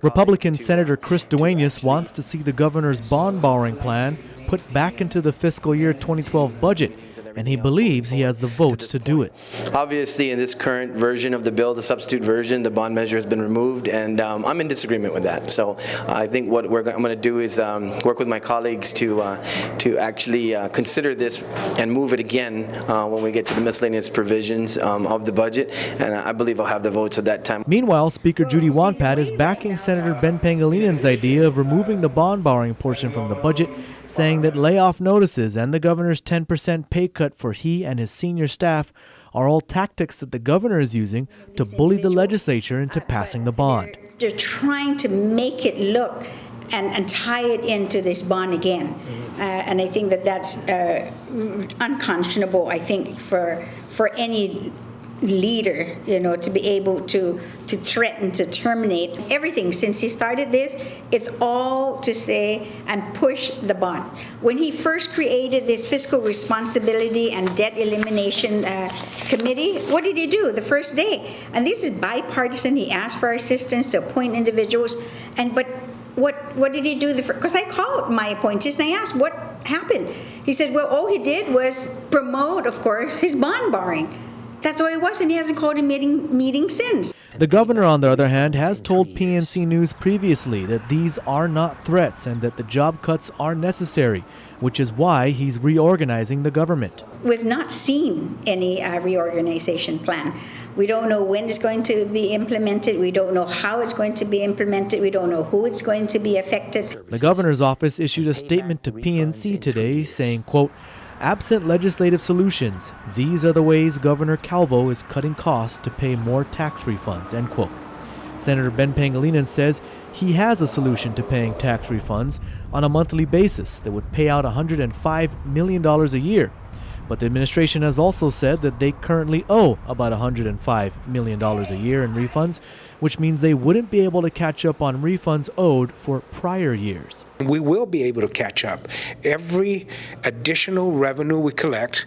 Republican Senator Chris wants to see the governor's bond borrowing plan put back into the fiscal year 2012 budget, and he believes he has the votes to do it. Obviously, in this current version of the bill, the substitute version, the bond measure has been removed, and I'm in disagreement with that. So I think what I'm going to do is work with my colleagues to actually consider this and move it again when we get to the miscellaneous provisions of the budget, and I believe I'll have the votes at that time. Meanwhile, Speaker Judy is backing Senator Ben Pangelinan's idea of removing the bond borrowing portion from the budget, saying that layoff notices and the governor's 10% pay cut for he and his senior staff are all tactics that the governor is using to bully the legislature into passing the bond. They're trying to make it look and tie it into this bond again. And I think that that's unconscionable, I think, for any leader, to be able to threaten to terminate everything. Since he started this, it's all to say and push the bond. When he first created this fiscal responsibility and debt elimination committee, what did he do the first day? And this is bipartisan. He asked for assistance to appoint individuals, but what did he do? Because I called my appointees and I asked what happened. He said, well, all he did was promote, of course, his bond borrowing. That's all it was, and he hasn't called a meeting since. The governor, on the other hand, has told PNC News previously that these are not threats and that the job cuts are necessary, which is why he's reorganizing the government. We've not seen any reorganization plan. We don't know when it's going to be implemented. We don't know how it's going to be implemented. We don't know who it's going to be affected. The governor's office issued a statement to PNC today saying, quote, "Absent legislative solutions, these are the ways Governor Calvo is cutting costs to pay more tax refunds," end quote. Senator Ben Pangelinan says he has a solution to paying tax refunds on a monthly basis that would pay out $105 million a year. But the administration has also said that they currently owe about $105 million a year in refunds, which means they wouldn't be able to catch up on refunds owed for prior years. We will be able to catch up. Every additional revenue we collect,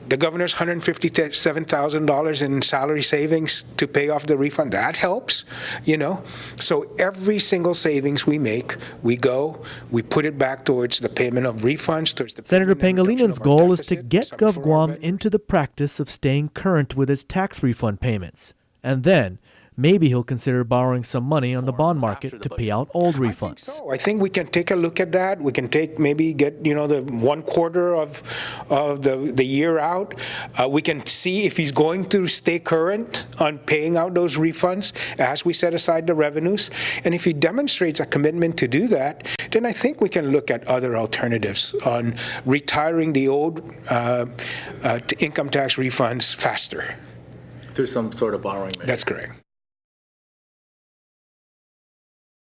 the governor's $157,000 in salary savings to pay off the refund, that helps, So every single savings we make, we put it back towards the payment of refunds. Senator Pangelinan's goal is to get GovGuam into the practice of staying current with its tax refund payments. And then maybe he'll consider borrowing some money on the bond market to pay out old refunds. I think we can take a look at that. We can get the 1/4 of the year out. We can see if he's going to stay current on paying out those refunds as we set aside the revenues. And if he demonstrates a commitment to do that, then I think we can look at other alternatives on retiring the old income tax refunds faster. Through some sort of borrowing measure. That's correct.